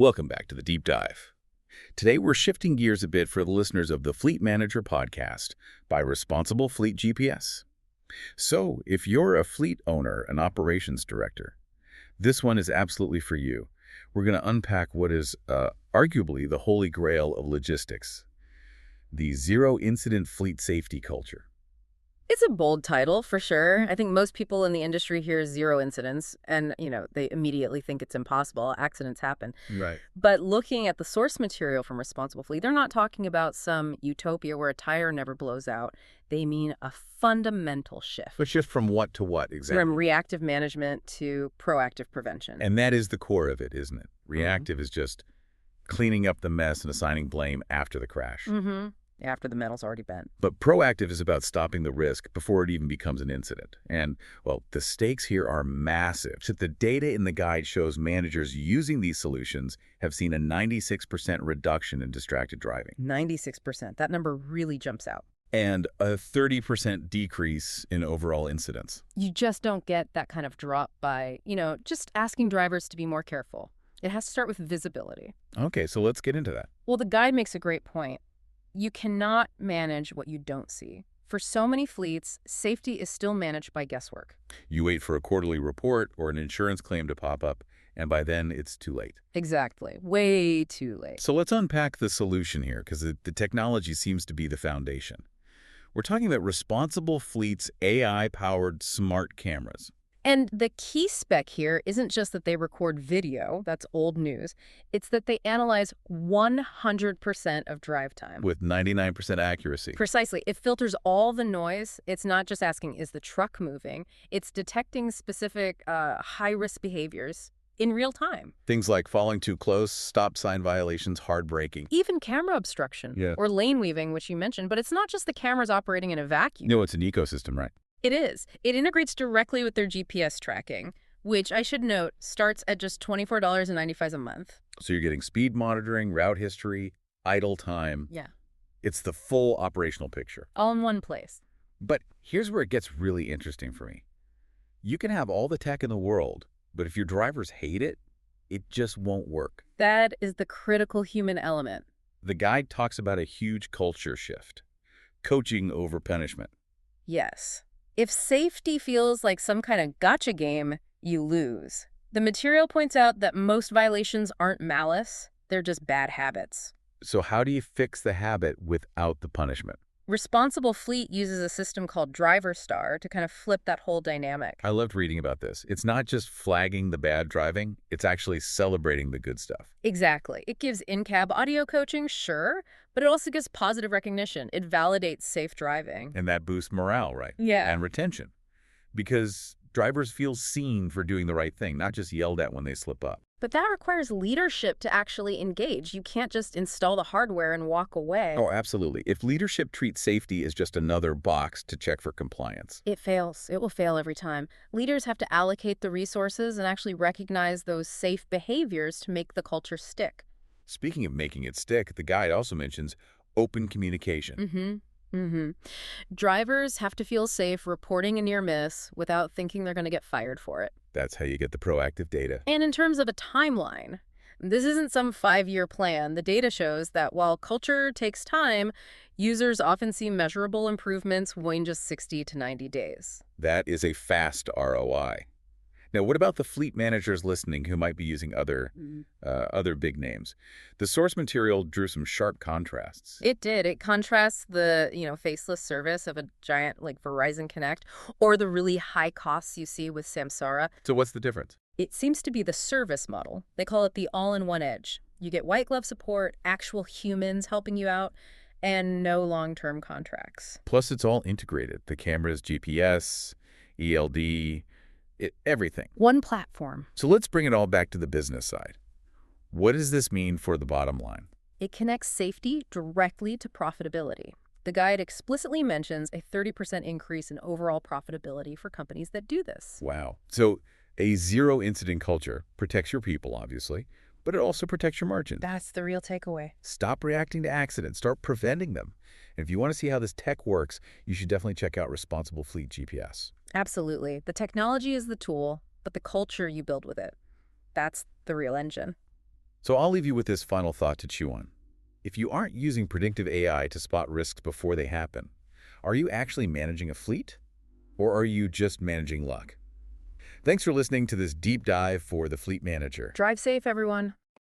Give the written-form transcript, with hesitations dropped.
Welcome back to the Deep Dive. Today we're shifting gears a bit for the listeners of the Fleet Manager podcast by Responsible Fleet GPS. So, if you're a fleet owner, an operations director, this one is absolutely for you. We're going to unpack what is arguably the holy grail of logistics, the zero-incident fleet safety culture. It's a bold title, for sure. I think most people in the industry hear zero incidents, and, they immediately think it's impossible. Accidents happen. Right. But looking at the source material from Responsible Fleet, they're not talking about some utopia where a tire never blows out. They mean a fundamental shift. But shift from what to what, exactly? From reactive management to proactive prevention. And that is the core of it, isn't it? Reactive is just cleaning up the mess and assigning blame after the crash. After the metal's already bent. But proactive is about stopping the risk before it even becomes an incident. And, well, the stakes here are massive. So the data in the guide shows managers using these solutions have seen a 96% reduction in distracted driving. 96%. That number really jumps out. And a 30% decrease in overall incidents. You just don't get that kind of drop by, just asking drivers to be more careful. It has to start with visibility. Okay, so let's get into that. Well, the guide makes a great point. You cannot manage what you don't see. For so many fleets, safety is still managed by guesswork. You wait for a quarterly report or an insurance claim to pop up, and by then it's too late. Exactly. Way too late. So let's unpack the solution here, because the technology seems to be the foundation. We're talking about Responsible Fleet's AI-powered smart cameras. And the key spec here isn't just that they record video, that's old news, it's that they analyze 100% of drive time. With 99% accuracy. Precisely. It filters all the noise. It's not just asking, is the truck moving? It's detecting specific high-risk behaviors in real time. Things like falling too close, stop sign violations, hard braking. Even camera obstruction or lane weaving, which you mentioned. But it's not just the cameras operating in a vacuum. No, it's an ecosystem, right? It is. It integrates directly with their GPS tracking, which I should note starts at just $24.95 a month. So you're getting speed monitoring, route history, idle time. Yeah. It's the full operational picture. All in one place. But here's where it gets really interesting for me. You can have all the tech in the world, but if your drivers hate it, it just won't work. That is the critical human element. The guide talks about a huge culture shift. Coaching over punishment. Yes. If safety feels like some kind of gotcha game, you lose. The material points out that most violations aren't malice, they're just bad habits. So how do you fix the habit without the punishment? Responsible Fleet uses a system called Driver Star to kind of flip that whole dynamic. I loved reading about this. It's not just flagging the bad driving, it's actually celebrating the good stuff. Exactly. It gives in-cab audio coaching, sure, but it also gives positive recognition. It validates safe driving. And that boosts morale, right? Yeah. And retention. Because drivers feel seen for doing the right thing, not just yelled at when they slip up. But that requires leadership to actually engage. You can't just install the hardware and walk away. Oh, absolutely. If leadership treats safety as just another box to check for compliance, it fails. It will fail every time. Leaders have to allocate the resources and actually recognize those safe behaviors to make the culture stick. Speaking of making it stick, the guide also mentions open communication. Drivers have to feel safe reporting a near miss without thinking they're going to get fired for it. That's how you get the proactive data. And in terms of a timeline, this isn't some 5-year plan. The data shows that while culture takes time, users often see measurable improvements within just 60 to 90 days. That is a fast ROI. Now, what about the fleet managers listening who might be using other big names? The source material drew some sharp contrasts. It did. It contrasts the, faceless service of a giant like Verizon Connect or the really high costs you see with Samsara. So what's the difference? It seems to be the service model. They call it the all-in-one edge. You get white glove support, actual humans helping you out, and no long-term contracts. Plus, it's all integrated. The cameras, GPS, ELD, everything. One platform. So let's bring it all back to the business side. What does this mean for the bottom line? It connects safety directly to profitability. The guide explicitly mentions a 30% increase in overall profitability for companies that do this. Wow. So a zero-incident culture protects your people, obviously, but it also protects your margins. That's the real takeaway. Stop reacting to accidents. Start preventing them. And if you want to see how this tech works, you should definitely check out Responsible Fleet GPS. Absolutely. The technology is the tool, but the culture you build with it, that's the real engine. So I'll leave you with this final thought to chew on. If you aren't using predictive AI to spot risks before they happen, are you actually managing a fleet? Or are you just managing luck? Thanks for listening to this deep dive for the Fleet Manager. Drive safe, everyone.